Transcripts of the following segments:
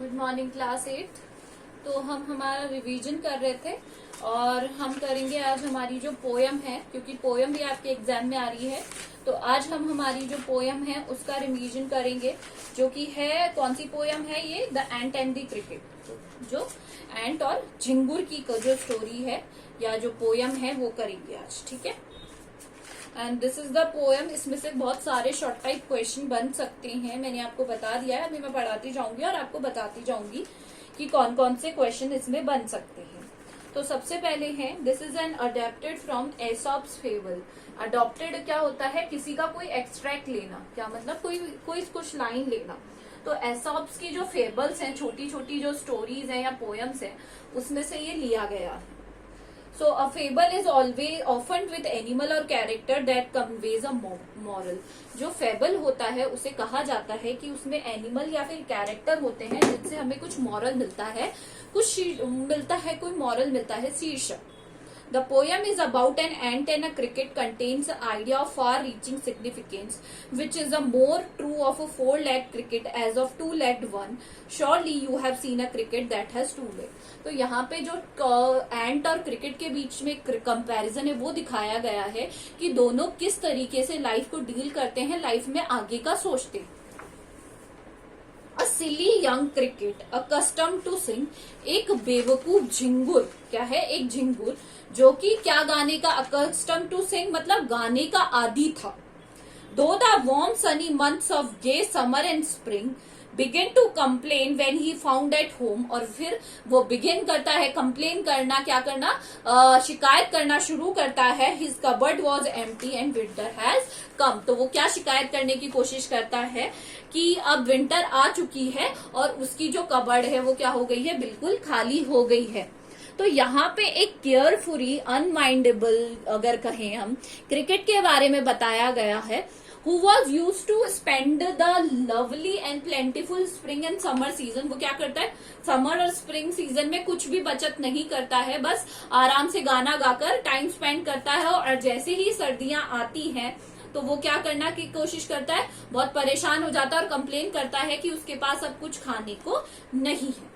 Good morning class 8। तो हम हमारा रिवीजन कर रहे थे और हम करेंगे आज हमारी जो पोयम है, क्योंकि पोयम भी आपके एग्जाम में आ रही है। तो आज हम हमारी जो पोयम है उसका रिवीजन करेंगे, जो कि है कौन सी पोयम है ये, the ant and the cricket. जो एंट और झिंगुर की जो स्टोरी है या जो पोयम है वो करेंगे आज, ठीक है। And this is the poem. इसमें से बहुत सारे शॉर्ट टाइप क्वेश्चन बन सकते हैं, मैंने आपको बता दिया है। अभी मैं पढ़ाती जाऊंगी और आपको बताती जाऊंगी कि कौन कौन से क्वेश्चन इसमें बन सकते हैं। तो सबसे पहले है, this is an adapted from Aesop's fable. Adopted क्या होता है, किसी का कोई एक्सट्रैक्ट लेना, क्या मतलब कोई कुछ लाइन लेना। तो एसॉप्स की जो फेबल्स हैं, छोटी छोटी जो स्टोरीज हैं या पोयम्स हैं, उसमें से ये लिया गया है। So a fable is always often with animal or character that conveys a moral. जो फेबल होता है उसे कहा जाता है कि उसमें एनिमल या फिर कैरेक्टर होते हैं जिनसे हमें कुछ मॉरल मिलता है, कोई मॉरल मिलता है, शीर्षक। The poem is about an ant and a cricket, contains the idea of far-reaching significance, which is a more true of a four-legged cricket as of two-legged one. Surely you have seen a cricket that has two legs. तो यहाँ पे जो एंट और cricket के बीच में comparison है वो दिखाया गया है कि दोनों किस तरीके से लाइफ को डील करते हैं, लाइफ में आगे का सोचते हैं। A silly young cricket accustomed to sing, एक बेवकूफ झिंगुर, क्या है, एक झिंगुर जो कि क्या गाने का, accustomed to sing मतलब गाने का आदी था। Though the warm sunny months of gay summer and spring begin to complain when he found at home, और फिर वो begin करता है कंप्लेन करना, क्या करना, शिकायत करना शुरू करता है। His cupboard was empty and winter has come। तो वो क्या शिकायत करने की कोशिश करता है कि अब विंटर आ चुकी है और उसकी जो कबर्ड है वो क्या हो गई है, बिल्कुल खाली हो गई है। तो यहाँ पे एक केयरफुली अनमाइंडेबल अगर कहें हम क्रिकेट के बारे में बताया गया है, who was used to spend the lovely and plentiful spring and summer season। वो क्या करता है, समर और स्प्रिंग सीजन में कुछ भी बचत नहीं करता है, बस आराम से गाना गाकर टाइम स्पेंड करता है। और जैसे ही सर्दियां आती हैं तो वो क्या करना की कोशिश करता है, बहुत परेशान हो जाता है और कंप्लेन करता है कि उसके पास अब कुछ खाने को नहीं है।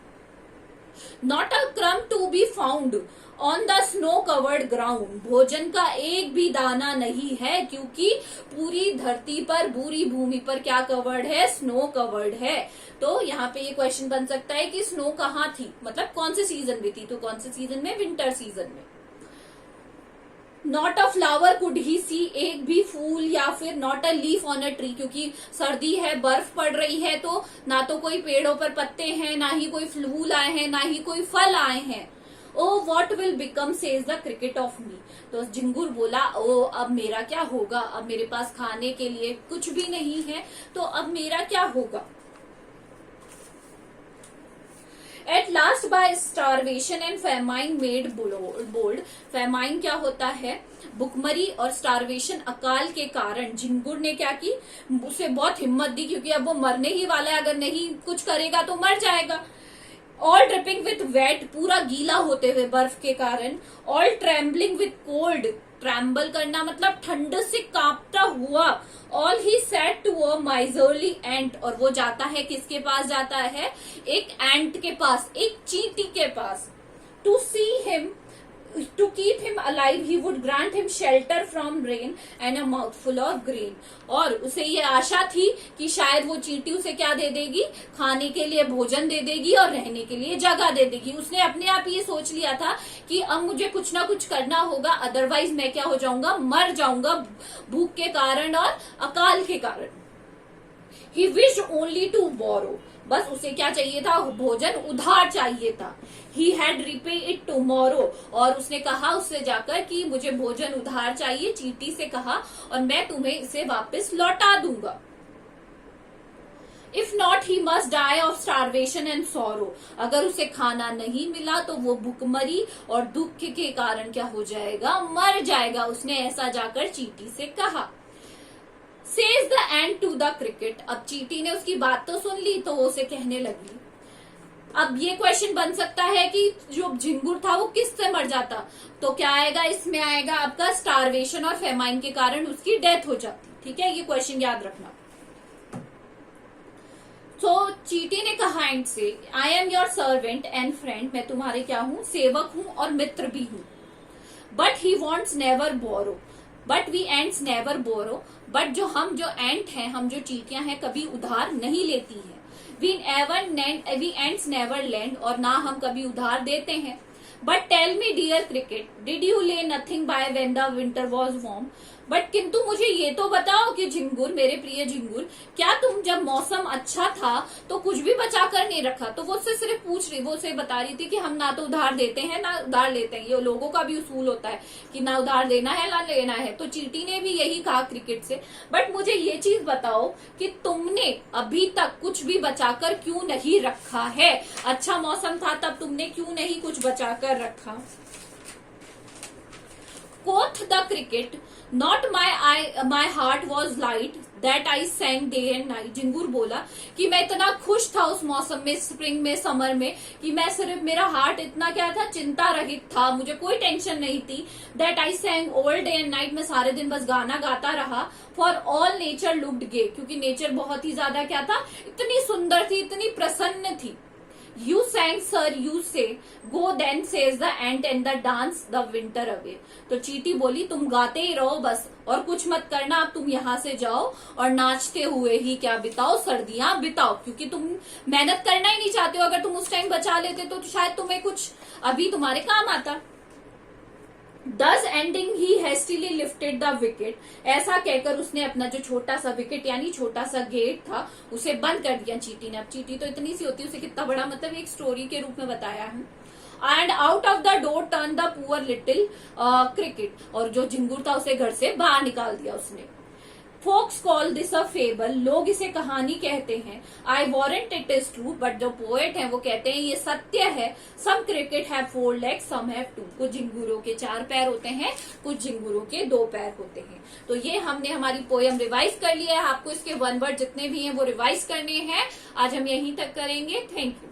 Not a crumb to be found on the snow covered ground। भोजन का एक भी दाना नहीं है, क्योंकि पूरी धरती पर, पूरी भूमि पर क्या कवर्ड है, स्नो कवर्ड है। तो यहाँ पे ये क्वेश्चन बन सकता है कि स्नो कहाँ थी, मतलब कौन से सीजन में थी, तो कौन से सीजन में, विंटर सीजन में। Not a flower could he see, एक भी फूल या फिर not a leaf on a tree, क्योंकि सर्दी है, बर्फ पड़ रही है, तो ना तो कोई पेड़ों पर पत्ते हैं, ना ही कोई फूल आए हैं, ना ही कोई फल आए हैं। Oh what will become says the cricket of me. तो झिंगुर बोला, ओ अब मेरा क्या होगा, अब मेरे पास खाने के लिए कुछ भी नहीं है, तो अब मेरा क्या होगा। At last by starvation and famine made bold। famine क्या होता है, भुखमरी, और starvation अकाल के कारण झिंगुर ने क्या की, उसे बहुत हिम्मत दी, क्योंकि अब वो मरने ही वाला है, अगर नहीं कुछ करेगा तो मर जाएगा। ऑल ड्रिपिंग विथ वेट, पूरा गीला होते हुए बर्फ के कारण। All trembling with cold, tremble करना मतलब ठंड से कांपता हुआ। All he said to a miserly ant, और वो जाता है किसके पास जाता है, एक एंट के पास, एक चींटी के पास। To see him, to keep him alive he would grant him shelter from rain and a mouthful of grain। और उसे ये आशा थी कि शायद वो चींटी उसे क्या दे देगी, खाने के लिए भोजन दे देगी और रहने के लिए जगह दे देगी। उसने अपने आप ये सोच लिया था कि अब मुझे कुछ ना कुछ करना होगा, अदरवाइज मैं क्या हो जाऊंगा, मर जाऊंगा भूख के कारण और अकाल के कारण। He wished only to borrow, बस उसे क्या चाहिए था, भोजन उधार चाहिए था। He had repay it tomorrow, और उसने कहा उससे जाकर कि मुझे भोजन उधार चाहिए, चींटी से कहा, और मैं तुम्हें इसे वापस लौटा दूंगा। If not he must die of starvation and sorrow। अगर उसे खाना नहीं मिला तो वो भुखमरी और दुख के कारण क्या हो जाएगा, मर जाएगा। उसने ऐसा जाकर चींटी से कहा। Says the ant to the cricket। अब चींटी ने उसकी बात तो सुन ली, तो वो उसे कहने लगी। अब ये क्वेश्चन बन सकता है कि जो झिंगुर था वो किससे मर जाता, तो क्या आएगा, इसमें आएगा आपका स्टारवेशन और फेमाइन के कारण उसकी डेथ हो जाती। ठीक है, ये क्वेश्चन याद रखना। So चींटी ने कहा एंड से, I am your servant and friend, मैं तुम्हारे क्या हूँ, सेवक हूँ और मित्र भी हूँ। But he wants never borrow, but we ends never borrow, but जो एंट हैं, हम जो चींटियां हैं, कभी उधार नहीं लेती हैं। वी एंड्स नेवर लैंड, और ना हम कभी उधार देते हैं। But tell me dear cricket, did you lay nothing by when the winter was warm, but किंतु मुझे ये तो बताओ कि झिंगुर, मेरे प्रिय झिंगुर, क्या तुम जब मौसम अच्छा था तो कुछ भी बचा कर नहीं रखा? तो वो उससे सिर्फ पूछ रही, वो उसे बता रही थी कि हम ना तो उधार देते हैं ना उधार लेते हैं, ये लोगों का भी उसूल होता है कि ना उधार देना है ना लेना है। तो चींटी ने भी यही कहा क्रिकेट से, बट मुझे ये चीज बताओ कि तुमने अभी तक कुछ भी बचाकर क्यों नहीं रखा है? अच्छा मौसम था तब तुमने क्यों नहीं कुछ बचाकर रखा? Quoth the cricket, not my heart was light that I sang day and night. झिंगुर बोला कि मैं इतना खुश था उस मौसम में, स्प्रिंग में, समर में, कि मैं सिर्फ, मेरा हार्ट इतना क्या था, चिंता रहित था, मुझे कोई टेंशन नहीं थी। That I sang all day and night, मैं सारे दिन बस गाना गाता रहा। For all nature looked gay, क्योंकि नेचर बहुत ही ज्यादा क्या था, इतनी सुंदर थी, इतनी प्रसन्न थी। You sang sir, you say, go then says the ant and the dance the winter away. तो चींटी बोली तुम गाते ही रहो बस, और कुछ मत करना, अब तुम यहाँ से जाओ और नाचते हुए ही क्या बिताओ, सर्दियां बिताओ, क्योंकि तुम मेहनत करना ही नहीं चाहते हो। अगर तुम उस टाइम बचा लेते तो शायद तुम्हें कुछ अभी तुम्हारे काम आता। Thus ending he hastily lifted the wicket, ऐसा कहकर उसने अपना जो छोटा सा विकेट यानी छोटा सा गेट था उसे बंद कर दिया चींटी ने। अब चींटी तो इतनी सी होती है, उसे कितना बड़ा, मतलब एक स्टोरी के रूप में बताया है। And out of the door turn the poor little cricket, और जो झिंगुर था उसे घर से बाहर निकाल दिया उसने। Folks call this a fable, लोग इसे कहानी कहते हैं। I warrant it is true, but जो पोएट है वो कहते हैं ये सत्य है। Some cricket have 4 legs, some have 2, कुछ झिंगुरों के 4 पैर होते हैं, कुछ झिंगुरों के 2 पैर होते हैं। तो ये हमने हमारी पोयम रिवाइज कर लिया है। आपको इसके 1 word जितने भी हैं वो रिवाइज करने हैं। आज हम यहीं तक करेंगे। Thank you.